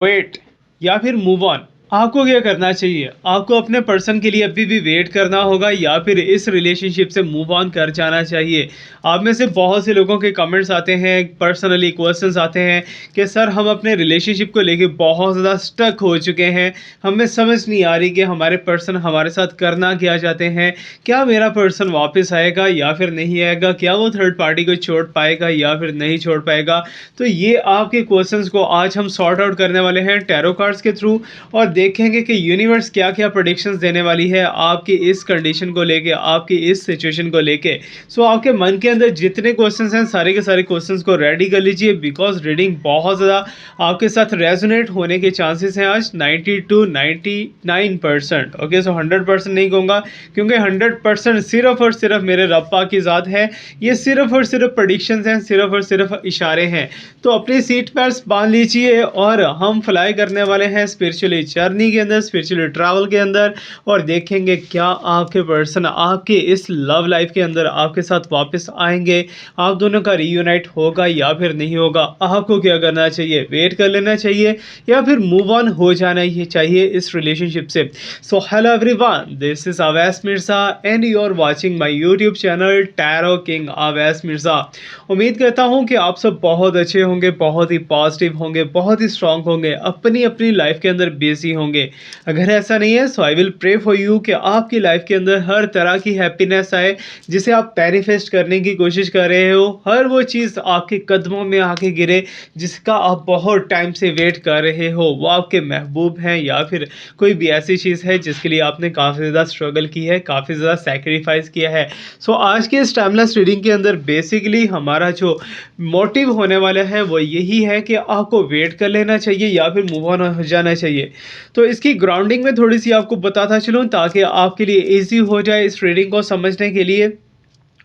Wait या फिर move on, आपको क्या करना चाहिए? आपको अपने पर्सन के लिए अभी भी वेट करना होगा या फिर इस रिलेशनशिप से मूव ऑन कर जाना चाहिए? आप में से बहुत से लोगों के कमेंट्स आते हैं, पर्सनली क्वेश्चंस आते हैं कि सर हम अपने रिलेशनशिप को लेके बहुत ज़्यादा स्टक हो चुके हैं, हमें समझ नहीं आ रही कि हमारे पर्सन हमारे साथ करना क्या चाहते हैं, क्या मेरा पर्सन वापस आएगा या फिर नहीं आएगा, क्या वो थर्ड पार्टी को छोड़ पाएगा या फिर नहीं छोड़ पाएगा? तो ये आपके क्वेश्चंस को आज हम सॉर्ट आउट करने वाले हैं टैरो कार्ड्स के थ्रू और देखेंगे कि यूनिवर्स क्या-क्या प्रेडिक्शंस देने वाली है आपकी इस कंडीशन को लेके, आपकी इस सिचुएशन को लेके। सो आपके मन के अंदर जितने क्वेश्चंस हैं, सारे के सारे क्वेश्चंस को रेडी कर लीजिए बिकॉज़ रीडिंग बहुत ज़्यादा आपके साथ रेजोनेट होने के चांसेस हैं आज 90 टू 99%। ओके, सो 100% नहीं कहूँगा क्योंकि 100% सिर्फ़ और सिर्फ़ मेरे रब्बा की ज़ात है। ये सिर्फ़ और सिर्फ़ प्रेडिक्शंस हैं, सिर्फ़ और सिर्फ़ इशारे हैं। तो अपनी सीट बेल्ट्स बाँध लीजिए और हम फ्लाई करने वाले हैं स्पिरिचुअली जर्नी के अंदर, स्पिरिचुअली ट्रैवल के अंदर और देखेंगे क्या आपके पर्सन आपके इस लव लाइफ के अंदर आपके साथ वापस आएँगे, आप दोनों का रीयूनाइट होगा या फिर नहीं होगा। आपको क्या करना चाहिए? वेट कर लेना चाहिए या फिर मूव ऑन हो जाना ही चाहिए इस रिलेशनशिप से। So hello everyone, this is Awais Mirza and you are watching my YouTube channel Tarot King Awais Mirza. उम्मीद करता हूँ कि आप सब बहुत अच्छे होंगे, बहुत ही पॉजिटिव होंगे, बहुत ही स्ट्रांग होंगे, अपनी-अपनी लाइफ के अंदर बिज़ी होंगे। अगर ऐसा नहीं है so I will pray for you कि आपकी लाइफ के अंदर हर तरह की हैप्पीनेस आए, जिसे आप मैनिफेस्ट करने की कोशिश कर रहे हो। हर वो चीज़ आपके कदमों में आके गिरे, जिसका आप बहुत टाइम से वेट कर रहे हो। वो आपके महबूब हैं या फिर कोई भी ऐसी चीज़ है जिसके लिए आपने काफ़ी ज़्यादा स्ट्रगल की है, काफ़ी ज़्यादा सैक्रिफाइस किया है। सो आज के इस टाइमलेस रीडिंग के अंदर बेसिकली हमारा जो मोटिव होने वाला है वो यही है कि आपको वेट कर लेना चाहिए या फिर मूव ऑन हो जाना चाहिए। तो इसकी ग्राउंडिंग में थोड़ी सी आपको बताता चलूँ ताकि आपके लिए ईजी हो जाए इस रीडिंग को समझने के लिए।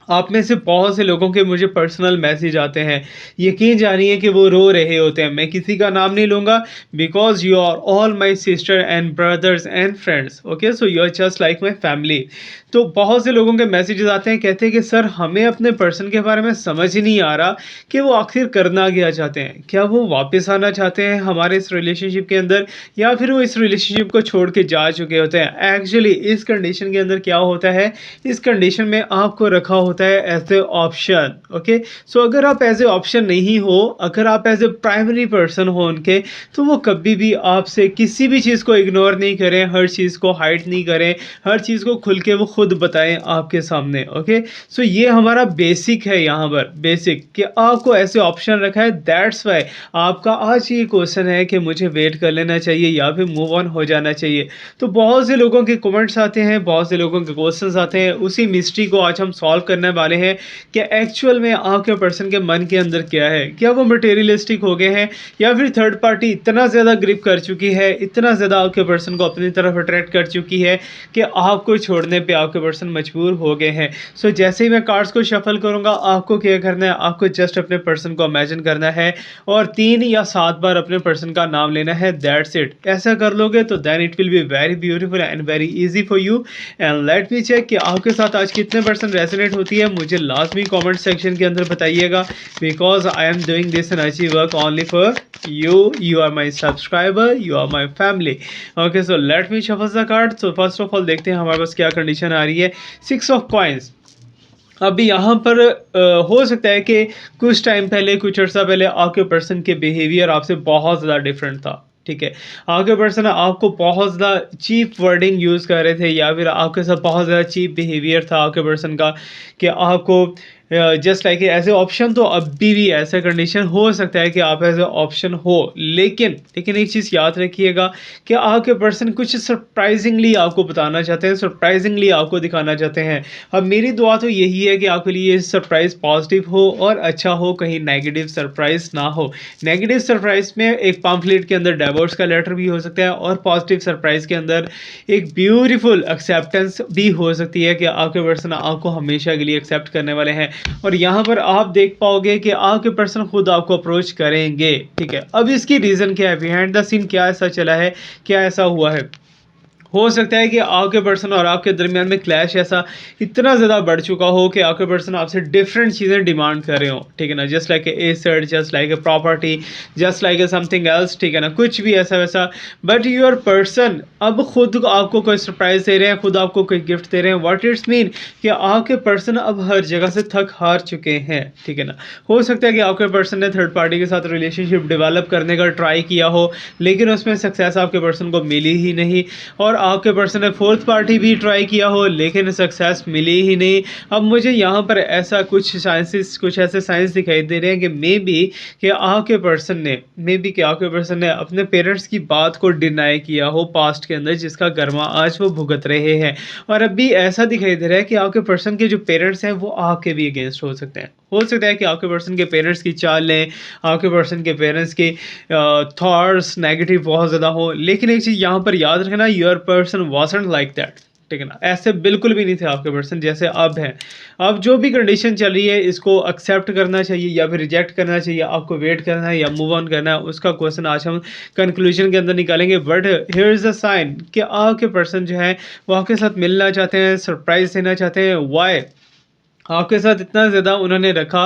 आप में से बहुत से लोगों के मुझे पर्सनल मैसेज आते हैं, यकीन जानिए कि वो रो रहे होते हैं। मैं किसी का नाम नहीं लूँगा because you are all my sister and brothers and friends, okay? So you are just like my family. तो बहुत से लोगों के मैसेजेस आते हैं, कहते हैं कि सर हमें अपने पर्सन के बारे में समझ ही नहीं आ रहा कि वो आखिर करना क्या चाहते हैं। क्या वो वापस आना चाहते हैं हमारे इस रिलेशनशिप के अंदर या फिर वो इस रिलेशनशिप को छोड़ के जा चुके होते हैं? एक्चुअली इस कंडीशन के अंदर क्या होता है, इस कंडीशन में आपको रखा होता है एज ए ऑप्शन। ओके, सो अगर आप एज ए ऑप्शन नहीं हो, अगर आप एज ए प्राइमरी पर्सन हो उनके, तो वो कभी भी आपसे किसी भी चीज़ को इग्नोर नहीं करें, हर चीज़ को हाइड नहीं करें, हर चीज़ को खुल के वो खुद बताएं आपके सामने। ओके, सो ये हमारा बेसिक है यहाँ पर, बेसिक कि आपको ऐसे ऑप्शन रखा है। दैट्स वाई आपका आज ये क्वेश्चन है कि मुझे वेट कर लेना चाहिए या फिर मूव ऑन हो जाना चाहिए। तो बहुत से लोगों के कमेंट्स आते हैं, बहुत से लोगों के क्वेश्चंस आते हैं, उसी मिस्ट्री को आज हम सॉल्व करने वाले हैं कि एक्चुअल में आपके पर्सन के मन के अंदर क्या है। क्या वो मटेरियलिस्टिक हो गए हैं या फिर थर्ड पार्टी इतना ज़्यादा ग्रिप कर चुकी है, इतना ज़्यादा आपके पर्सन को अपनी तरफ अट्रैक्ट कर चुकी है कि आपको छोड़ने पे आपके पर्सन मजबूर हो गए हैं। सो जैसे ही मैं कार्ड्स को शफल करूँगा, आपको क्या करना है, आपको जस्ट अपने पर्सन को इमेजिन करना है और 3 या 7 बार अपने पर्सन का नाम लेना है। That's it. ऐसा कर लोगे तो then it will be very beautiful and very easy for you. And let me check कि आपके साथ आज कितने परसेंट रेजोनेट होती है, मुझे लाजमी कमेंट सेक्शन के अंदर बताइएगा because I am doing this energy work only for you. You are my subscriber, you are my family. Okay, so let me shuffle the card. So first of all देखते हैं हमारे पास क्या condition आ रही है। 6 ऑफ कॉइन्स। अभी यहाँ पर हो सकता है कि कुछ टाइम पहले, कुछ अर्सा पहले आपके पर्सन के बिहेवियर आपसे बहुत ज़्यादा डिफरेंट था। ठीक है, आपके पर्सन आपको बहुत ज़्यादा चीप वर्डिंग यूज़ कर रहे थे या फिर आपके साथ बहुत ज़्यादा चीप बिहेवियर था आपके पर्सन का कि आपको just like as a option. तो अभी भी ऐसा कंडीशन हो सकता है कि आप एज ए ऑप्शन हो, लेकिन एक चीज़ याद रखिएगा कि आपके पर्सन कुछ सरप्राइजिंगली आपको बताना चाहते हैं, सरप्राइजिंगली आपको दिखाना चाहते हैं। अब मेरी दुआ तो यही है कि आपके लिए सरप्राइज पॉजिटिव हो और अच्छा हो, कहीं नेगेटिव सरप्राइज ना हो। नेगेटिव सरप्राइज में एक पम्फलेट के अंदर डाइवोर्स का लेटर भी हो सकता है और पॉजिटिव सरप्राइज के अंदर एक ब्यूटीफुल एक्सेप्टेंस भी हो सकती है कि आपके पर्सन आपको हमेशा के लिए एक्सेप्ट करने वाले हैं। और यहाँ पर आप देख पाओगे कि आपके पर्सन खुद आपको अप्रोच करेंगे। ठीक है, अब इसकी रीज़न क्या है, बिहाइंड द सीन क्या ऐसा चला है, क्या ऐसा हुआ है। हो सकता है कि आपके पर्सन और आपके दरमियान में क्लैश ऐसा इतना ज़्यादा बढ़ चुका हो कि आपके पर्सन आपसे डिफरेंट चीज़ें डिमांड कर रहे हो, ठीक है ना, just like a set, just like a property, just like a something else, ठीक है ना, कुछ भी ऐसा वैसा। बट योर पर्सन अब खुद आपको कोई सरप्राइज दे रहे हैं, खुद आपको कोई गिफ्ट दे रहे हैं। व्हाट इट्स मीन कि आपके पर्सन अब हर जगह से थक हार चुके हैं, ठीक है ना। हो सकता है कि आपके पर्सन ने थर्ड पार्टी के साथ रिलेशनशिप डेवलप करने का ट्राई किया हो, लेकिन उसमें सक्सेस आपके पर्सन को मिली ही नहीं। और आपके पर्सन ने फोर्थ पार्टी भी ट्राई किया हो, लेकिन सक्सेस मिली ही नहीं। अब मुझे यहाँ पर ऐसा कुछ ऐसे साइंस दिखाई दे रहे हैं कि मे बी कि आपके पर्सन ने अपने पेरेंट्स की बात को डिनाई किया हो पास्ट के अंदर, जिसका गर्मा आज वो भुगत रहे हैं। और अभी ऐसा दिखाई दे रहा है कि आपके पर्सन के जो पेरेंट्स हैं वो आपके भी अगेंस्ट हो सकते हैं। हो सकता है कि आपके पर्सन के पेरेंट्स की चालें, आपके पर्सन के पेरेंट्स के थॉट्स नेगेटिव बहुत ज़्यादा हो। लेकिन एक चीज़ यहाँ पर याद रखना, your person wasn't like that, ठीक है ना। ऐसे बिल्कुल भी नहीं थे आपके पर्सन जैसे अब हैं। अब जो भी कंडीशन चल रही है इसको एक्सेप्ट करना चाहिए या फिर रिजेक्ट करना चाहिए, आपको वेट करना है या मूव ऑन करना है, उसका क्वेश्चन आज हम कंक्लूजन के अंदर निकालेंगे। But here is a sign कि आपके पर्सन जो है वो आपके साथ मिलना चाहते हैं, सरप्राइज देना चाहते हैं। वाई आपके साथ इतना ज़्यादा उन्होंने रखा,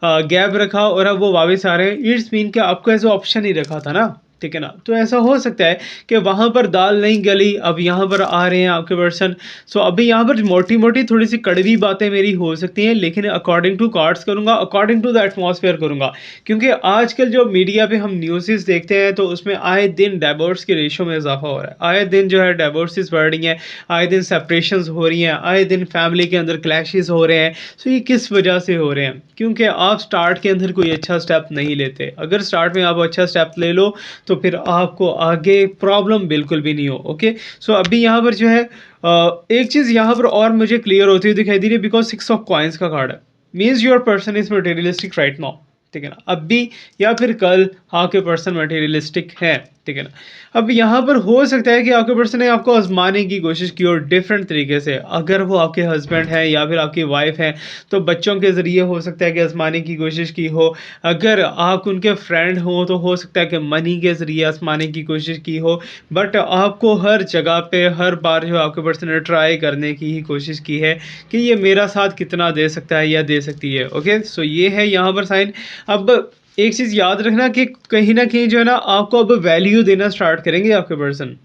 गैप रखा, और अब वो वापस आ रहे हैं। इट्स मीन कि आपको ऐसा ऑप्शन ही रखा था ना, ठीक है ना। तो ऐसा हो सकता है कि वहाँ पर दाल नहीं गली, अब यहाँ पर आ रहे हैं आपके पर्सन। सो अभी यहाँ पर मोटी मोटी थोड़ी सी कड़वी बातें मेरी हो सकती हैं, लेकिन अकॉर्डिंग टू कार्ड्स करूँगा, अकॉर्डिंग टू द एटमॉस्फेयर करूँगा। क्योंकि आजकल जो मीडिया पे हम न्यूज़ देखते हैं तो उसमें आए दिन डाइवोर्स के रेशो में इजाफा हो रहा है, आए दिन जो है डाइवोर्सेस बढ़ रही हैं, आए दिन सेपरेशंस हो रही हैं, आए दिन फैमिली के अंदर क्लैशेस हो रहे हैं। सो ये किस वजह से हो रहे हैं? क्योंकि आप स्टार्ट के अंदर कोई अच्छा स्टेप नहीं लेते। अगर स्टार्ट में आप अच्छा स्टेप ले लो तो फिर आपको आगे प्रॉब्लम बिल्कुल भी नहीं हो। ओके, सो अभी यहाँ पर जो है एक चीज़ यहाँ पर और मुझे क्लियर होती हुई दिखाई दे रही है, बिकॉज 6 ऑफ कॉइंस का कार्ड है, means your person is materialistic right now, ठीक है ना। अभी या फिर कल आपके पर्सन मटेरियलिस्टिक है, ठीक है ना। अब यहाँ पर हो सकता है कि आपके पर्सन ने आपको आजमाने की कोशिश की हो डिफरेंट तरीके से। अगर वो आपके हस्बैंड है या फिर आपकी वाइफ है तो बच्चों के ज़रिए हो सकता है कि आजमाने की कोशिश की हो। अगर आप उनके फ्रेंड हो तो हो सकता है कि मनी के ज़रिए आजमाने की कोशिश की हो। बट आपको हर जगह पे हर बार जो आपके पर्सन ने ट्राई करने की ही कोशिश की है कि ये मेरा साथ कितना दे सकता है या दे सकती है। ओके, सो ये है यहाँ पर साइन। अब एक चीज़ याद रखना कि कहीं ना कहीं जो है ना आपको अब वैल्यू देना स्टार्ट करेंगे आपके पर्सन।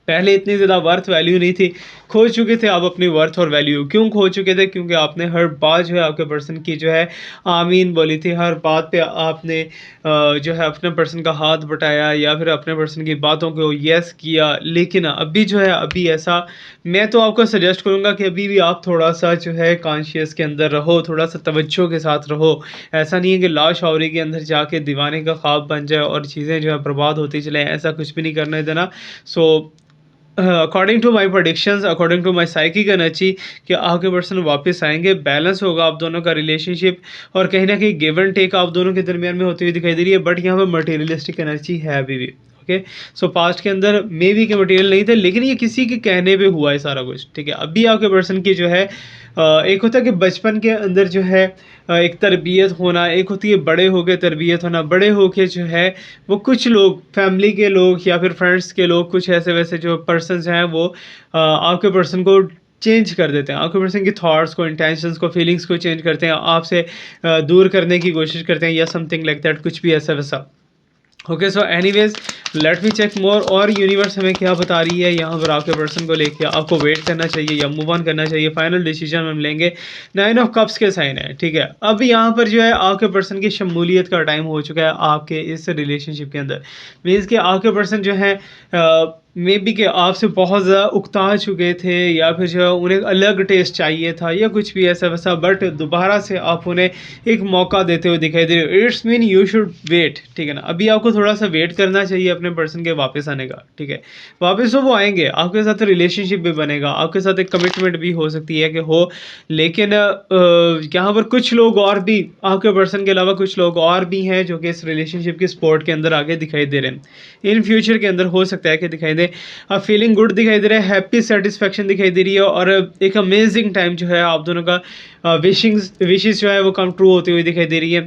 पहले इतनी ज़्यादा वर्थ वैल्यू नहीं थी, खो चुके थे आप अपनी वर्थ और वैल्यू। क्यों खो चुके थे? क्योंकि आपने हर बात जो है आपके पर्सन की जो है आमीन बोली थी, हर बात पे आपने जो है अपने पर्सन का हाथ बटाया या फिर अपने पर्सन की बातों को यस किया। लेकिन अभी जो है अभी ऐसा, मैं तो आपको सजेस्ट करूँगा कि अभी भी आप थोड़ा सा जो है कॉन्शियस के अंदर रहो, थोड़ा सा तवज्जो के साथ रहो। ऐसा नहीं है कि लाशौरी के अंदर जाके दीवाने का ख्वाब बन जाए और चीज़ें जो है बर्बाद होती चलें, ऐसा कुछ भी नहीं करने देना। So according to my predictions, according to my psychic energy, कि आपके पर्सन वापस आएंगे, बैलेंस होगा आप दोनों का रिलेशनशिप, और कहीं ना कहीं गिव एंड टेक आप दोनों के दरमियान में होती हुई दिखाई दे रही है। बट यहाँ पर मटेरियलिस्टिक एनर्जी है अभी भी। ओके, सो पास्ट के अंदर मे बी के मटेरियल नहीं थे, लेकिन ये किसी के कहने पे हुआ है सारा कुछ, ठीक है। अभी आपके पर्सन की जो है एक होता है कि बचपन के अंदर जो है एक तरबियत होना, एक होती है बड़े होके तरबियत होना। बड़े होके जो है वो कुछ लोग, फैमिली के लोग या फिर फ्रेंड्स के लोग, कुछ ऐसे वैसे जो पर्सन्स हैं वो आपके पर्सन को चेंज कर देते हैं, आपके पर्सन की थॉट्स को, इंटेंशंस को, फीलिंग्स को चेंज करते हैं, आपसे दूर करने की कोशिश करते हैं या समथिंग लाइक दैट, कुछ भी ऐसा वैसा। Okay, so anyways let me check more, और यूनिवर्स हमें क्या बता रही है यहाँ पर आपके पर्सन को लेके। आपको वेट करना चाहिए या मूव ऑन करना चाहिए? फाइनल डिसीजन हम लेंगे। 9 ऑफ कप्स के साइन है, ठीक है। अब यहाँ पर जो है आपके पर्सन की शमूलियत का टाइम हो चुका है आपके इस रिलेशनशिप के अंदर। मीन्स कि आपके पर्सन जो है मे बी कि आपसे बहुत ज़्यादा उकता चुके थे, या फिर जो है उन्हें अलग टेस्ट चाहिए था या कुछ भी ऐसा वैसा। बट दोबारा से आप उन्हें एक मौका देते हुए दिखाई दे रहे हो। It's mean you should wait, ठीक है ना। अभी आपको थोड़ा सा वेट करना चाहिए अपने पर्सन के वापस आने का, ठीक है। वापस तो वो आएंगे, आपके साथ रिलेशनशिप भी बनेगा, आपके साथ एक कमिटमेंट भी हो सकती है कि हो। लेकिन यहाँ पर कुछ लोग और भी, आपके पर्सन के अलावा कुछ लोग और भी हैं जो कि इस रिलेशनशिप की सपोर्ट के अंदर आगे दिखाई दे रहे हैं। इन फ्यूचर के अंदर हो सकता है कि दिखाई दे। फीलिंग गुड दिखाई दे रहा है, हैप्पी सेटिस्फेक्शन दिखाई दे रही है, और एक अमेजिंग टाइम जो है आप दोनों का विशेस जो है वो कम ट्रू होती हुई दिखाई दे रही है।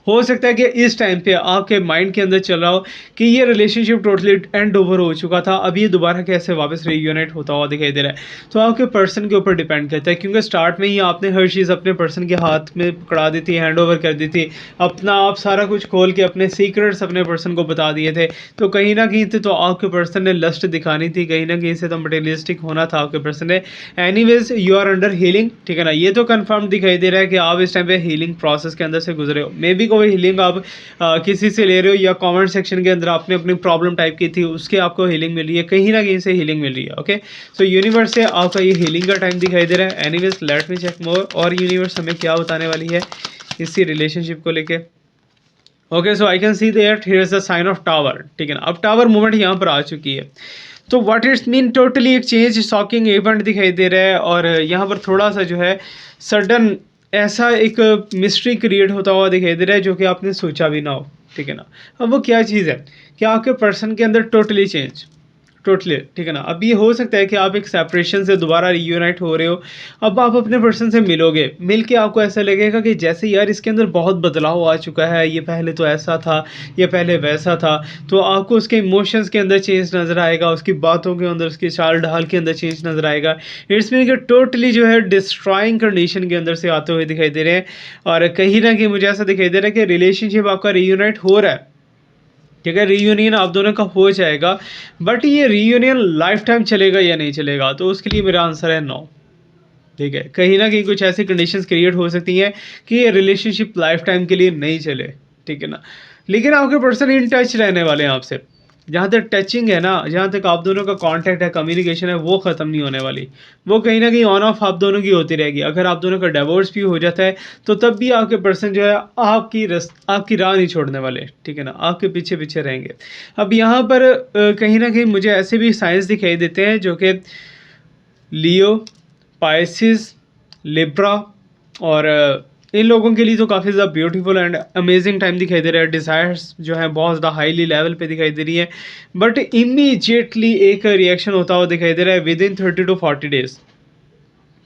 हो सकता है कि इस टाइम पे आपके माइंड के अंदर चल रहा हो कि ये रिलेशनशिप टोटली एंड ओवर हो चुका था, अब ये दोबारा कैसे वापस रीयूनाइट होता हुआ दिखाई दे रहा है। तो आपके पर्सन के ऊपर डिपेंड करता है, क्योंकि स्टार्ट में ही आपने हर चीज़ अपने पर्सन के हाथ में पकड़ा दी थी, हैंड ओवर कर दी थी, अपना आप सारा कुछ खोल के अपने सीक्रेट्स अपने पर्सन को बता दिए थे। तो कहीं ना कहीं तो आपके पर्सन ने लस्ट दिखानी थी, कहीं ना कहीं से तो मटेरियलिस्टिक होना था आपके पर्सन ने। Anyways you are under healing, ठीक है ना, ये तो कंफर्म दिखाई दे रहा है कि आप इस टाइम पे हीलिंग प्रोसेस के अंदर से गुजरे हो। मे बी कोई हीलिंग आप किसी से ले रहे हो, या कमेंट सेक्शन के अंदर आपने अपनी प्रॉब्लम टाइप की थी, उसके आपको हीलिंग मिल रही है, कहीं ना कहीं से हीलिंग मिल रही है। ओके, सो यूनिवर्स से आपका ये हीलिंग का टाइम दिखाई दे रहा है। Anyways let me check more, और यूनिवर्स हमें क्या बताने वाली है इसी रिलेशनशिप को लेके। Okay, so I can see that here is the sign of tower, ठीक है ना। अब टावर मूवमेंट यहाँ पर आ चुकी है, तो व्हाट इट्स मीन, टोटली एक चेंज शॉकिंग इवेंट दिखाई दे रहा है, और यहाँ पर थोड़ा सा जो है सडन ऐसा एक मिस्ट्री क्रिएट होता हुआ दिखाई दे रहा है जो कि आपने सोचा भी ना हो, ठीक है ना। अब वो क्या चीज़ है कि आपके पर्सन के अंदर टोटली चेंज, टोटली, ठीक है ना। अब ये हो सकता है कि आप एक सेपरेशन से दोबारा रीयूनाइट हो रहे हो, अब आप अपने पर्सन से मिलोगे, मिल के आपको ऐसा लगेगा कि जैसे यार इसके अंदर बहुत बदलाव आ चुका है, ये पहले तो ऐसा था, ये पहले वैसा था। तो आपको उसके इमोशंस के अंदर चेंज नज़र आएगा, उसकी बातों के अंदर, उसकी चाल ढाल के अंदर चेंज नज़र आएगा। इट्स मीन कि टोटली जो है डिस्ट्रॉइंग कंडीशन के अंदर से आते हुए दिखाई दे रहे हैं, और कहीं ना कहीं मुझे ऐसा दिखाई दे रहा है कि रिलेशनशिप आपका रीयूनाइट हो रहा है, ठीक है, रीयूनियन आप दोनों का हो जाएगा। बट ये रीयूनियन लाइफ टाइम चलेगा या नहीं चलेगा, तो उसके लिए मेरा आंसर है नो, ठीक है। कहीं ना कहीं कुछ ऐसी कंडीशंस क्रिएट हो सकती हैं कि ये रिलेशनशिप लाइफ टाइम के लिए नहीं चले, ठीक है ना। लेकिन आपके पर्सन इन टच रहने वाले हैं आपसे, जहाँ तक टचिंग है ना, जहाँ तक आप दोनों का कांटेक्ट है, कम्युनिकेशन है, वो ख़त्म नहीं होने वाली। वो कहीं ना कहीं ऑन ऑफ आप दोनों की होती रहेगी। अगर आप दोनों का डिवोर्स भी हो जाता है तो तब भी आपके पर्सन जो है आपकी राह नहीं छोड़ने वाले, ठीक है ना, आपके पीछे पीछे रहेंगे। अब यहाँ पर कहीं ना कहीं मुझे ऐसे भी साइंस दिखाई देते हैं जो कि लियो, पाइसिस, लिब्रा, और इन लोगों के लिए तो काफ़ी ज़्यादा ब्यूटीफुल एंड अमेजिंग टाइम दिखाई दे रहा है। डिज़ायर्स जो है बहुत ज़्यादा हाईली लेवल पे दिखाई दे रही है, बट इमीजिएटली एक रिएक्शन होता हुआ दिखाई दे रहा है विद इन 30 to 40 डेज।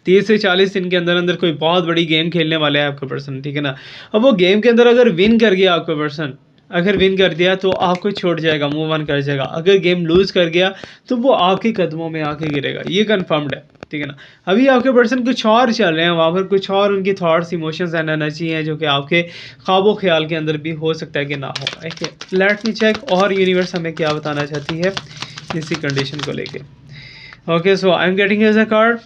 30 से 40 दिन के अंदर अंदर कोई बहुत बड़ी गेम खेलने वाला है आपका पर्सन, ठीक है ना। अब वो गेम के अंदर अगर विन कर गया आपका पर्सन, अगर विन कर दिया तो आपको छोड़ जाएगा, मूव ऑन कर जाएगा। अगर गेम लूज कर गया तो वो आपके कदमों में आके गिरेगा, ये कंफर्म्ड है, ठीक है ना। अभी आपके पर्सन कुछ और चल रहे हैं वहाँ पर, कुछ और उनकी थॉट्स, इमोशंस एंड एनर्जी हैं जो कि आपके ख्वाबो ख्याल के अंदर भी हो सकता है कि ना हो। ओके, लेट मी चेक और यूनिवर्स हमें क्या बताना चाहती है इसी कंडीशन को लेके। Okay, so I am getting as a card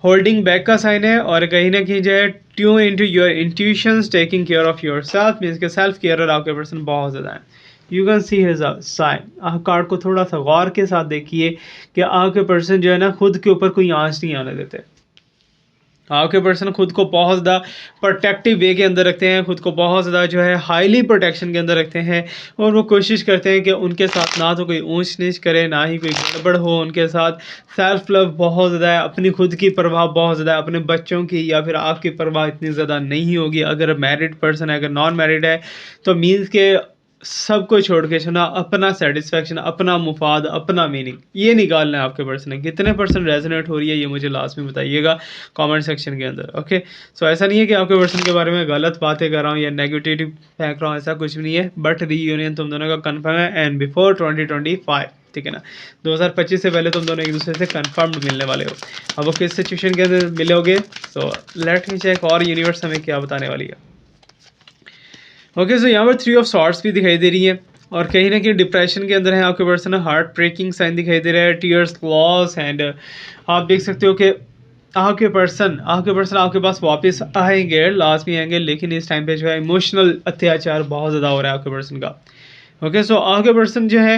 holding back का साइन है, और कहीं ना कहीं जो है tune into your intuitions, taking care of yourself, means के सेल्फ केयर आपके पर्सन बहुत ज़्यादा है। You can see his sign. आप कार्ड को थोड़ा सा गौर के साथ देखिए कि आपके पर्सन जो है ना खुद के ऊपर कोई आँच नहीं आने देते। आपके पर्सन खुद को बहुत ज़्यादा प्रोटेक्टिव वे के अंदर रखते हैं, खुद को बहुत ज़्यादा जो है हाईली प्रोटेक्शन के अंदर रखते हैं, और वो कोशिश करते हैं कि उनके साथ ना तो कोई ऊंच नीच करे, ना ही कोई गड़बड़ हो उनके साथ। सेल्फ लव बहुत ज़्यादा है, अपनी खुद की परवाह बहुत ज़्यादा है, अपने बच्चों की या फिर आपकी परवाह इतनी ज़्यादा नहीं होगी। अगर मैरिड पर्सन है, अगर नॉन मैरिड है, तो मीन्स के सबको छोड़ के सुना, अपना सेटिस्फेक्शन, अपना मुफाद, अपना मीनिंग, ये निकालना है आपके पर्सन ने। कितने पर्सन रेजोनेट हो रही है ये मुझे लास्ट में बताइएगा कमेंट सेक्शन के अंदर। ओके, सो ऐसा नहीं है कि आपके पर्सन के बारे में गलत बातें कर रहा हूँ या नेगेटिव फेंक रहा हूँ, ऐसा कुछ भी नहीं है। बट रीयूनियन तुम दोनों का कन्फर्म है, एंड बिफोर 2025, ठीक है ना, 2025 से पहले तुम दोनों एक दूसरे से कन्फर्म्ड मिलने वाले हो। अब वो किस सिचुएशन के अंदर मिलोगे, सो लेट मी चेक और यूनिवर्स हमें क्या बताने वाली है। ओके, सो यहाँ पर 3 ऑफ सॉर्ड्स भी दिखाई दे रही है, और कहीं ना कहीं डिप्रेशन के अंदर है आपके पर्सन। हार्ट ब्रेकिंग साइन दिखाई दे रहा है, टीयर्स, लॉस, एंड आप देख सकते हो कि आपके पर्सन आपके पास वापस आएंगे, लास्ट में आएंगे, लेकिन इस टाइम पे जो है इमोशनल अत्याचार बहुत ज़्यादा हो रहा है आपके पर्सन का। ओके, सो आपके पर्सन जो है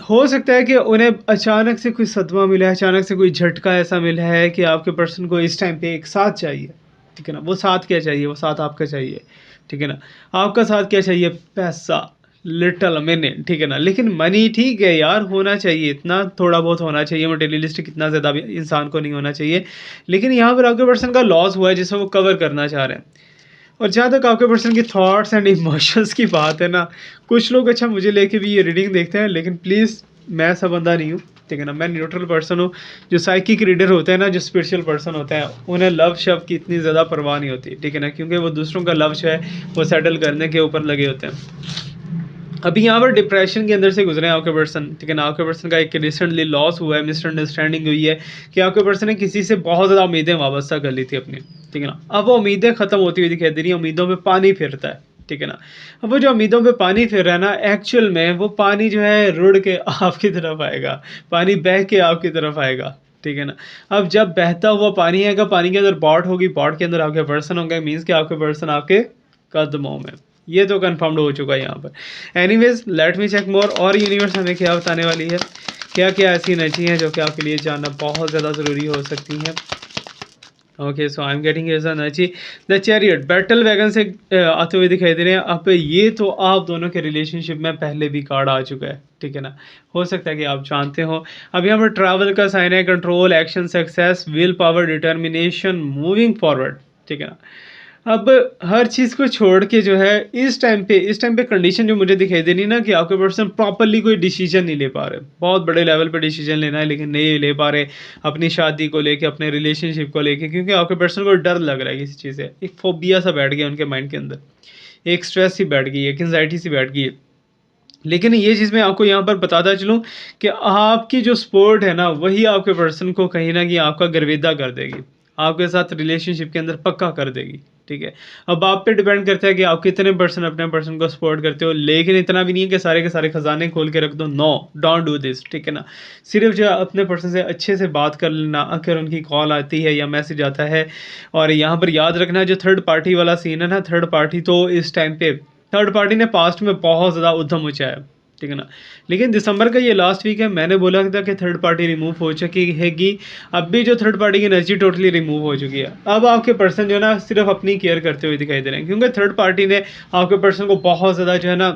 हो सकता है कि उन्हें अचानक से कोई सदमा मिला है, अचानक से कोई झटका ऐसा मिला है कि आपके पर्सन को इस टाइम पे एक साथ चाहिए, ठीक है ना। वो साथ क्या चाहिए, वो साथ आपका चाहिए, ठीक है ना। आपका साथ क्या चाहिए, पैसा, लिटल मनी, ठीक है ना। लेकिन मनी ठीक है यार, होना चाहिए, इतना थोड़ा बहुत होना चाहिए, मटेरियलिस्टिक इतना ज़्यादा भी इंसान को नहीं होना चाहिए। लेकिन यहाँ पर आपके पर्सन का लॉस हुआ है जिसे वो कवर करना चाह रहे हैं। और जहाँ तक आपके पर्सन की थॉट्स एंड इमोशंस की बात है ना, कुछ लोग अच्छा मुझे लेके भी ये रीडिंग देखते हैं, लेकिन प्लीज़ मैं ऐसा बंदा नहीं हूँ, ठीक है ना। मैं न्यूट्रल पर्सन हूँ। जो साइकिक रीडर होते हैं ना, जो स्पिरिचुअल पर्सन होते हैं, उन्हें लव शब्द की इतनी ज़्यादा परवाह नहीं होती, ठीक है ना, क्योंकि वो दूसरों का लव जो है वो सेटल करने के ऊपर लगे होते हैं। अभी यहाँ पर डिप्रेशन के अंदर से गुजरे हैं आपके पर्सन, ठीक है ना। आपके पर्सन का एक रिसेंटली लॉस हुआ है, मिसअंडरस्टैंडिंग हुई है कि आपके पर्सन ने किसी से बहुत ज़्यादा उम्मीदें वाबस्ता कर ली थी अपनी, ठीक है ना। अब वो उम्मीदें ख़त्म होती हुई दिखाई दे रही हैं, उम्मीदों पे पानी फिरता है, ठीक है ना। अब वो जो उम्मीदों पे पानी फिर रहा है ना, एक्चुअल में वो पानी जो है रुड़ के आपकी तरफ आएगा, पानी बह के आपकी तरफ आएगा, ठीक है ना। अब जब बहता हुआ पानी आएगा, पानी के अंदर बॉट होगी, बॉट के अंदर आपके पर्सन होंगे, मीन्स कि आपके पर्सन आपके कदमों में, ये तो कंफर्म्ड हो चुका है यहाँ पर। Anyways let me check more, और यूनिवर्स हमें क्या बताने वाली है, क्या क्या ऐसी एनर्जी हैं जो कि आपके लिए जानना बहुत ज़्यादा ज़रूरी हो सकती हैं। Okay, so I am getting as energy the chariot, battle wagon से आते हुए दिखाई दे रहे हैं। अब ये तो आप दोनों के रिलेशनशिप में पहले भी कार्ड आ चुका है, ठीक है ना, हो सकता है कि आप जानते हो। अब यहाँ पर ट्रैवल का साइन है, control, action, success, will power, determination, moving forward, ठीक है ना। अब हर चीज़ को छोड़ के जो है इस टाइम पे कंडीशन जो मुझे दिखाई दे रही है ना, कि आपके पर्सन प्रॉपरली कोई डिसीजन नहीं ले पा रहे। बहुत बड़े लेवल पे डिसीजन लेना है लेकिन नहीं ले पा रहे, अपनी शादी को लेके, अपने रिलेशनशिप को लेके, क्योंकि आपके पर्सन को डर लग रहा है किसी चीज़ से। एक फोबिया सा बैठ गया उनके माइंड के अंदर, एक स्ट्रेस सी बैठ गई है, एक एंजाइटी सी बैठ गई है। लेकिन ये चीज़ मैं आपको यहाँ पर बताता चलूँ कि आपकी जो सपोर्ट है ना, वही आपके पर्सन को कहीं ना कहीं आपका गर्विदा कर देगी, आपके साथ रिलेशनशिप के अंदर पक्का कर देगी, ठीक है। अब आप पे डिपेंड करता है कि आप कितने पर्सन अपने पर्सन को सपोर्ट करते हो, लेकिन इतना भी नहीं है कि सारे के सारे खजाने खोल के रख दो। नो, डोंट डू दिस, ठीक है ना। सिर्फ जो है अपने पर्सन से अच्छे से बात कर लेना, अगर उनकी कॉल आती है या मैसेज आता है। और यहाँ पर याद रखना, जो थर्ड पार्टी वाला सीन है ना, थर्ड पार्टी तो इस टाइम पे थर्ड पार्टी ने पास्ट में बहुत ज़्यादा उद्यम मचाया है, ठीक है ना। लेकिन दिसंबर का ये लास्ट वीक है, मैंने बोला था कि थर्ड पार्टी रिमूव हो चुकी हैगी। अब भी जो थर्ड पार्टी की एनर्जी टोटली रिमूव हो चुकी है। अब आपके पर्सन जो है ना, सिर्फ अपनी केयर करते हुए दिखाई दे रहे हैं, क्योंकि थर्ड पार्टी ने आपके पर्सन को बहुत ज़्यादा जो है ना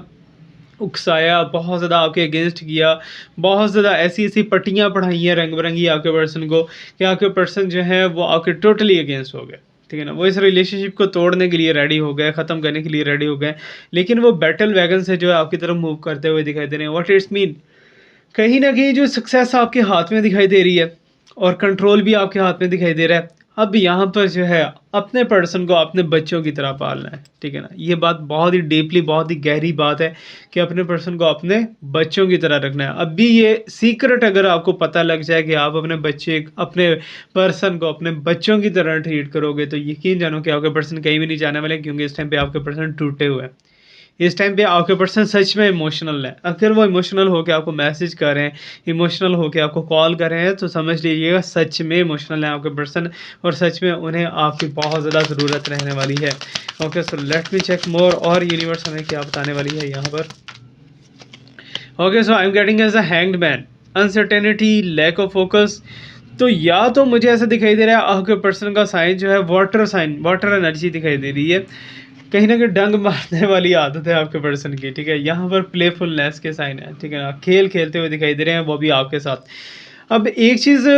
उकसाया, बहुत ज़्यादा आपके अगेंस्ट किया, बहुत ज़्यादा ऐसी ऐसी पट्टियाँ पढ़ाई हैं रंग बिरंगी आपके पर्सन को, कि आपके पर्सन जो है वो आपके टोटली अगेंस्ट हो गए, ठीक है ना। वो इस रिलेशनशिप को तोड़ने के लिए रेडी हो गए, ख़त्म करने के लिए रेडी हो गए। लेकिन वो बैटल वैगन से जो है आपकी तरफ मूव करते हुए दिखाई दे रहे हैं। व्हाट इट्स मीन, कहीं न कहीं जो सक्सेस आपके हाथ में दिखाई दे रही है और कंट्रोल भी आपके हाथ में दिखाई दे रहा है। अब यहाँ पर जो है अपने पर्सन को अपने बच्चों की तरह पालना है, ठीक है ना। ये बात बहुत ही डीपली, बहुत ही गहरी बात है कि अपने पर्सन को अपने बच्चों की तरह रखना है। अब भी ये सीक्रेट अगर आपको पता लग जाए कि आप अपने पर्सन को अपने बच्चों की तरह ट्रीट करोगे, तो यकीन जानो कि आपके पर्सन कहीं भी नहीं जाने वाले, क्योंकि इस टाइम पे आपके पर्सन टूटे हुए हैं। इस टाइम पे आपके पर्सन सच में इमोशनल है। अगर वो इमोशनल होकर आपको मैसेज कर रहे हैं, इमोशनल होकर आपको कॉल कर रहे हैं, तो समझ लीजिएगा सच में इमोशनल है आपके पर्सन, और सच में उन्हें आपकी बहुत ज़्यादा ज़रूरत रहने वाली है। Okay, so let me check more, और यूनिवर्स हमें क्या बताने वाली है यहाँ पर। Okay, so I am getting as a hanged man, uncertainty, lack of focus. तो या तो मुझे ऐसा दिखाई दे रहा है आपके पर्सन का साइन जो है वाटर साइन, वाटर एनर्जी दिखाई दे रही है। कहीं ना कहीं डंग मारने वाली आदत है आपके पर्सन की, ठीक है। यहाँ पर प्लेफुलनेस के साइन है, ठीक है ना, खेल खेलते हुए दिखाई दे रहे हैं, वो भी आपके साथ। अब एक चीज़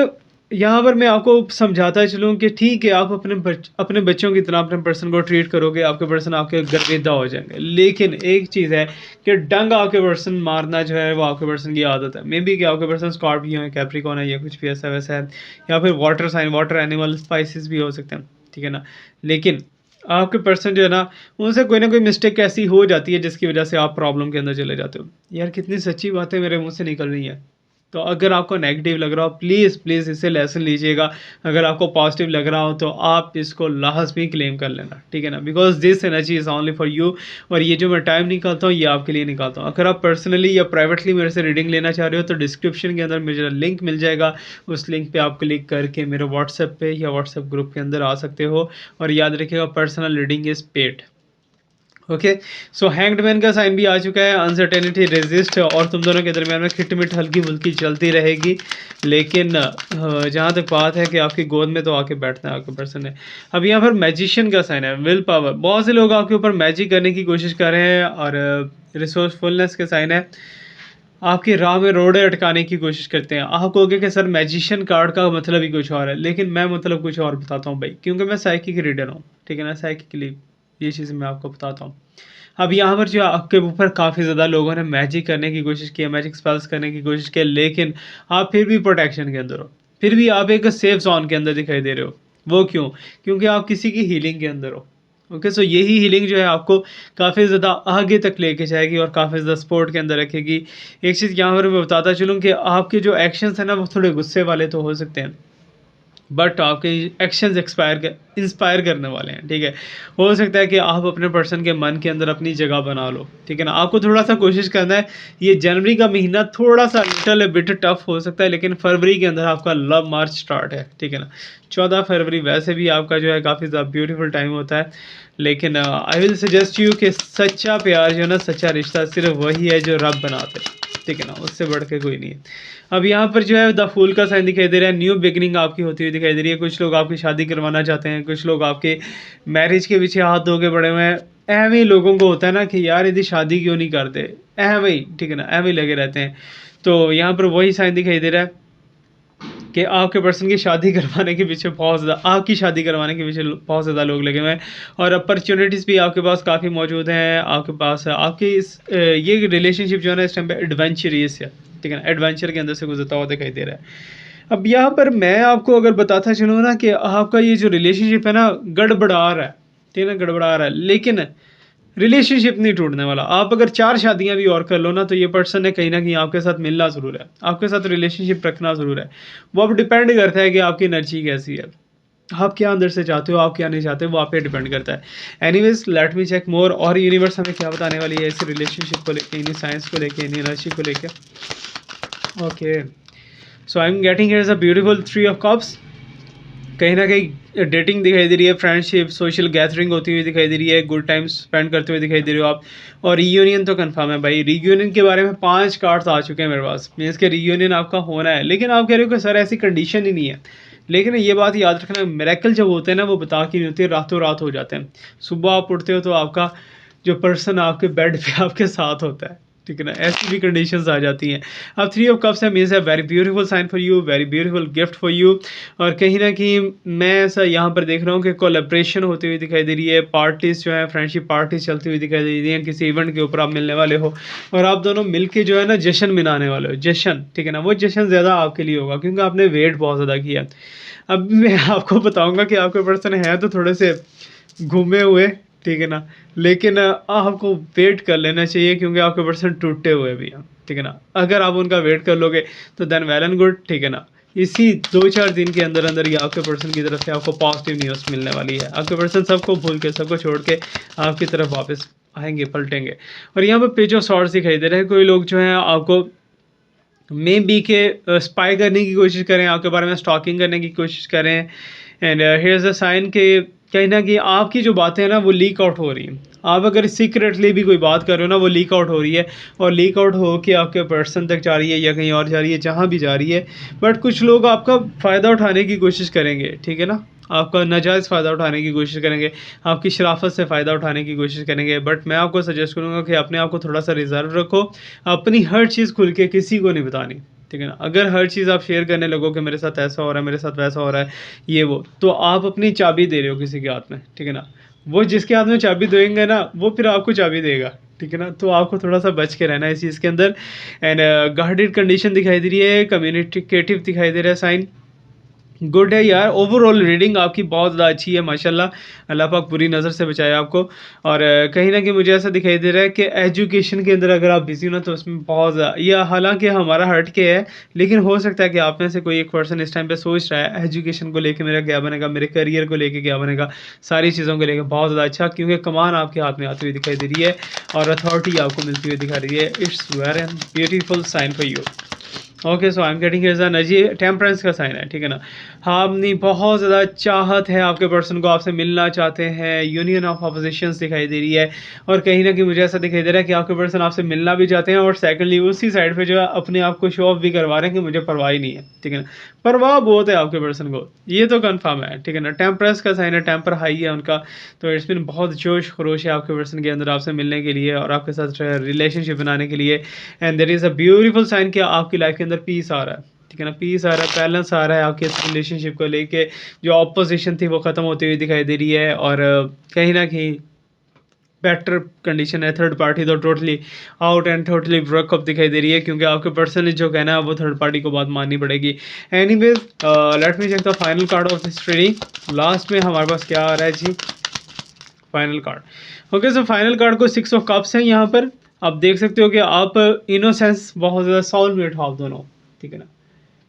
यहाँ पर मैं आपको समझाता चलूँ कि ठीक है, आप अपने बच्चों की तरह अपने पर्सन को ट्रीट करोगे, आपके पर्सन आपके गर्विदा हो जाएंगे। लेकिन एक चीज़ है कि डंग आपके पर्सन मारना जो है वो आपके पर्सन की आदत है। मे बी कि आपके पर्सन स्कॉर्पियो है, कैप्रिकॉन है, या कुछ भी ऐसा वैसा है, या फिर water sign, water animal, spices भी हो सकते हैं, ठीक है ना। लेकिन आपके पर्सन जो है ना, उनसे कोई ना कोई मिस्टेक ऐसी हो जाती है जिसकी वजह से आप प्रॉब्लम के अंदर चले जाते हो। यार कितनी सच्ची बातें मेरे मुंह से निकल रही हैं। तो अगर आपको नेगेटिव लग रहा हो, प्लीज़ प्लीज़ इससे लेसन लीजिएगा। अगर आपको पॉजिटिव लग रहा हो तो आप इसको लाजमी क्लेम कर लेना, ठीक है ना, because this energy is only for you. और ये जो मैं टाइम निकालता हूँ, ये आपके लिए निकालता हूँ। अगर आप पर्सनली या प्राइवेटली मेरे से रीडिंग लेना चाह रहे हो, तो डिस्क्रिप्शन के अंदर मुझे लिंक मिल जाएगा। उस लिंक पे आप क्लिक करके मेरे व्हाट्सएप पे या व्हाट्सएप ग्रुप के अंदर आ सकते हो। और याद रखिएगा, personal reading is paid. Okay, so hanged man का साइन भी आ चुका है, अनसर्टेनिटी, रेजिस्ट, और तुम दोनों के दरमियान में खिटमिट हल्की फुल्की चलती रहेगी। लेकिन जहाँ तक बात है कि आपकी गोद में तो आके बैठना है आपके पर्सन ने। अब यहाँ पर मैजिशियन का साइन है, विल पावर। बहुत से लोग आपके ऊपर मैजिक करने की कोशिश कर रहे हैं, और रिसोर्सफुलनेस के साइन है, आपकी राह में रोड़े अटकाने की कोशिश करते हैं। आप कहोगे कि सर मैजिशियन कार्ड का मतलब ही कुछ और है, लेकिन मैं मतलब कुछ और बताता हूँ भाई, क्योंकि मैं साइकिक रीडर हूँ, ठीक है ना। साइकिकली ये चीज़ मैं आपको बताता हूँ। अब यहाँ पर जो आपके ऊपर काफ़ी ज़्यादा लोगों ने मैजिक करने की कोशिश की है, मैजिक स्पेल्स करने की कोशिश की है, लेकिन आप फिर भी प्रोटेक्शन के अंदर हो। फिर भी आप एक सेफ ज़ोन के अंदर दिखाई दे रहे हो। वो क्यों? क्योंकि आप किसी की हीलिंग के अंदर हो। ओके, सो यही हीलिंग जो है आपको काफ़ी ज़्यादा आगे तक लेके जाएगी और काफ़ी ज़्यादा सपोर्ट के अंदर रखेगी। एक चीज़ यहाँ पर मैं बताता चलूँ कि आपके जो एक्शंस हैं ना, वो थोड़े गुस्से वाले तो हो सकते हैं, बट आपके एक्शंस इंस्पायर करने वाले हैं, ठीक है। हो सकता है कि आप अपने पर्सन के मन के अंदर अपनी जगह बना लो, ठीक है ना। आपको थोड़ा सा कोशिश करना है। ये जनवरी का महीना थोड़ा सा लिटिल बिट टफ हो सकता है, लेकिन फरवरी के अंदर आपका लव मार्च स्टार्ट है, ठीक है ना। 14 फरवरी वैसे भी आपका जो है काफ़ी ज़्यादा ब्यूटीफुल टाइम होता है, लेकिन आई विल सजेस्ट यू कि सच्चा प्यार जो है ना, सच्चा रिश्ता सिर्फ वही है जो रब बनाते हैं, ठीक है ना, उससे बढ़ के कोई नहीं है। अब यहाँ पर जो है द फूल का साइन दिखाई दे रहा है, न्यू बिगिनिंग आपकी होती हुई दिखाई दे रही है। कुछ लोग आपकी शादी करवाना चाहते हैं, कुछ लोग आपके मैरिज के पीछे हाथ धो के पड़े हुए हैं। ऐਵੇਂ ही लोगों को होता है ना कि यार यदि शादी क्यों नहीं करते, ऐਵੇਂ ही, ठीक है ना, ऐਵੇਂ ही लगे रहते हैं। तो यहाँ पर वही साइन दिखाई दे रहा है कि आपके पर्सन की शादी करवाने के पीछे बहुत ज़्यादा, आपकी शादी करवाने के पीछे बहुत ज़्यादा लोग लगे हुए हैं, और अपॉर्चुनिटीज़ भी आपके पास काफ़ी मौजूद हैं। आपके पास आपकी ये रिलेशनशिप जो है ना, इस टाइम पे एडवेंचरस है, ठीक है ना, एडवेंचर के अंदर से गुजरता हुआ दिखाई दे रहा है। अब यहाँ पर मैं आपको अगर बताता चलूँ ना कि आपका ये जो रिलेशनशिप है ना, गड़बड़ा रहा है, ठीक है ना, गड़बड़ा रहा है, लेकिन रिलेशनशिप नहीं टूटने वाला। आप अगर 4 शादियाँ भी और कर लो ना, तो ये पर्सन है कहीं न कहीं आपके साथ मिलना ज़रूर है, आपके साथ रिलेशनशिप रखना ज़रूर है। वो अब डिपेंड करता है कि आपकी एनर्जी कैसी है, आप क्या अंदर से चाहते हो, आप क्या नहीं चाहते, वो आप पे डिपेंड करता है। Anyways late me check more, और यूनिवर्स हमें क्या बताने वाली है इस रिलेशनशिप को लेके, इन्हीं साइंस को लेके, इन्हीं एनर्जी को लेके। Okay, so I am getting here is a beautiful 3 of cups. कहीं न कहीं डेटिंग दिखाई दे रही है, फ्रेंडशिप, सोशल गैदरिंग होती हुई दिखाई दे रही है, गुड टाइम्स स्पेंड करते हुए दिखाई दे रहे हो आप। और रीयूनियन तो कंफर्म है भाई। रीयूनियन के बारे में 5 कार्ड्स आ चुके हैं मेरे पास, मीन्स के रीयूनियन आपका होना है, लेकिन आप कह रहे हो कि सर ऐसी कंडीशन ही नहीं है। लेकिन ये बात याद रखना, मिरेकल जब होते हैं ना, वो बता के नहीं होते, रातों रात हो जाते हैं। सुबह आप उठते हो तो आपका जो पर्सन आपके बेड पे आपके साथ होता है, ठीक है ना, ऐसी भी कंडीशंस आ जाती हैं। अब 3 ऑफ कप्स है, मीन्स है very beautiful sign for you, very beautiful gift for you. और कहीं न कहीं मैं ऐसा यहाँ पर देख रहा हूँ कि कोलैबोरेशन होती हुई दिखाई दे रही है, पार्टीज़ जो है, फ्रेंडशिप पार्टीज़ चलती हुई दिखाई दे रही हैं, किसी इवेंट के ऊपर आप मिलने वाले हो और आप दोनों मिल के जो है ना जश्न मनाने वाले हो, जश्न, ठीक है ना। वो जश्न ज़्यादा आपके लिए होगा क्योंकि आपने वेट बहुत ज़्यादा किया। अब मैं आपको बताऊँगा कि आपके पर्सन हैं तो थोड़े से घूमे हुए, ठीक है ना, लेकिन आपको वेट कर लेना चाहिए क्योंकि आपके पर्सन टूटे हुए भी हैं, ठीक है ना। अगर आप उनका वेट कर लोगे तो देन वेल एंड गुड, ठीक है ना। इसी 2-4 दिन के अंदर अंदर ही आपके पर्सन की तरफ से आपको पॉजिटिव न्यूज़ मिलने वाली है। आपके पर्सन सबको भूल के, सबको छोड़ के आपकी तरफ वापस आएँगे, पलटेंगे। और यहाँ पे पेज ऑफ सॉर्ड्स दिखाई दे रहे हैं। कोई लोग जो हैं आपको मे बी के स्पाई करने की कोशिश करें, आपके बारे में स्टॉकिंग करने की कोशिश करें। And here is a sign कि कहीं न कहीं आपकी जो बातें हैं ना, वो लीक आउट हो रही हैं। आप अगर सीक्रेटली भी कोई बात कर रहे हो ना, वो लीक आउट हो रही है, और लीक आउट हो के आपके पर्सन तक जा रही है या कहीं और जा रही है, जहाँ भी जा रही है। बट कुछ लोग आपका फ़ायदा उठाने की कोशिश करेंगे, ठीक है ना? आपका नाजायज़ फ़ायदा उठाने की कोशिश करेंगे, आपकी शराफ़त से फ़ायदा उठाने की कोशिश करेंगे। बट मैं आपको सजेस्ट करूँगा कि अपने आप को थोड़ा-सा रिज़र्व रखो, अपनी हर चीज़ खुल के किसी को नहीं बतानी, ठीक है ना? अगर हर चीज़ आप शेयर करने लगो कि मेरे साथ ऐसा हो रहा है, मेरे साथ वैसा हो रहा है, ये वो, तो आप अपनी चाबी दे रहे हो किसी के हाथ में, ठीक है ना? वो जिसके हाथ में चाबी देंगे ना, वो फिर आपको चाबी देगा, ठीक है ना? तो आपको थोड़ा-सा बच के रहना है इस चीज़ के अंदर। एंड गार्डेड कंडीशन दिखाई दे रही है, कम्युनिकेटिव दिखाई दे रहा है साइन। गुड है यार, ओवरऑल रीडिंग आपकी बहुत ज़्यादा अच्छी है माशाल्लाह। अल्लाह पाक बुरी नज़र से बचाए आपको। और कहीं न कहीं मुझे ऐसा दिखाई दे रहा है कि एजुकेशन के अंदर अगर आप बिज़ी हो ना, तो उसमें बहुत ज़्यादा, या हालाँकि हमारा हट के है, लेकिन हो सकता है कि आप में से कोई एक पर्सन इस टाइम पे सोच रहा है एजुकेशन को लेके मेरा क्या बनेगा, मेरे करियर को लेके क्या बनेगा, सारी चीज़ों को लेके बहुत ज़्यादा अच्छा, क्योंकि कमान आपके हाथ में आती हुई दिखाई दे रही है और अथॉरिटी आपको मिलती हुई दिखा रही है। It's very beautiful sign for you. Okay, so I am getting here energy, temperance का साइन है, ठीक है ना। हाँ, अपनी बहुत ज़्यादा चाहत है आपके पर्सन को, आपसे मिलना चाहते हैं, यूनियन ऑफ अपोजिशंस दिखाई दे रही है। और कहीं ना कहीं मुझे ऐसा दिखाई दे रहा है कि आपके पर्सन आपसे मिलना भी चाहते हैं, और सेकंडली उसी साइड पे जो है अपने आप को शो ऑफ भी करवा रहे हैं कि मुझे परवाह ही नहीं है, ठीक है ना। परवाह बहुत है आपके पर्सन को, ये तो कन्फर्म है, ठीक है ना। टेम्परेंस का साइन है, टेम्पर हाई है उनका, तो इट्स मीन बहुत जोश खरोश है आपके पर्सन के अंदर आपसे मिलने के लिए और आपके साथ रिलेशनशिप बनाने के लिए। And there is a beautiful sign कि आपकी लाइफ के अंदर पीस आ रहा है, ठीक है ना। पीस आ रहा है, बैलेंस आ रहा है आपके इस रिलेशनशिप को लेके। जो ऑपोजिशन थी वो ख़त्म होती हुई दिखाई दे रही है, और कहीं ना कहीं बेटर कंडीशन है। थर्ड पार्टी तो totally out and totally breakup दिखाई दे रही है, क्योंकि आपके पर्सन ने जो कहना है वो थर्ड पार्टी को बात माननी पड़ेगी। Anyways let me check the final card of this reading. Last में हमारे पास क्या आ रहा है जी? Final card. Okay, so final card को 6 ऑफ कप्स है यहाँ पर। आप देख सकते हो कि आप इनोसेंस बहुत ज़्यादा सोलमेट हो आप दोनों, ठीक है ना।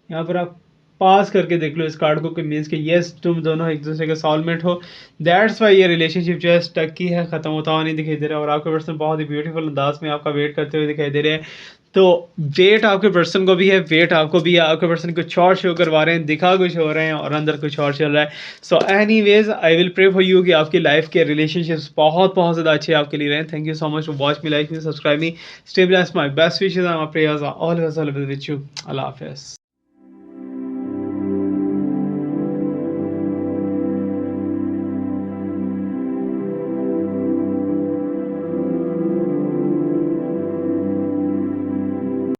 यहाँ पर आप पास करके देख लो इस कार्ड को कि मीन्स कि यस तुम दोनों एक दूसरे के सोलमेट हो। दैट्स वाई ये रिलेशनशिप जो है स्टक की है, ख़त्म होता हुआ नहीं दिखाई दे रहा, और आपके पर्सन बहुत ही ब्यूटीफुल अंदाज में आपका वेट करते हुए दिखाई दे रहे हैं। तो वेट आपके पर्सन को भी है, वेट आपको भी है। आपके पर्सन कुछ और शो करवा रहे हैं, दिखा कुछ हो रहे हैं और अंदर कुछ और चल रहा है। So anyways I will pray for you कि आपकी लाइफ के रिलेशनशिप्स बहुत बहुत ज़्यादा अच्छे आपके लिए रहें। Thank you so much for watch me, like me, subscribe me, stay blessed, my best wishes and my prayers are always with you. अल्लाह हाफिज़।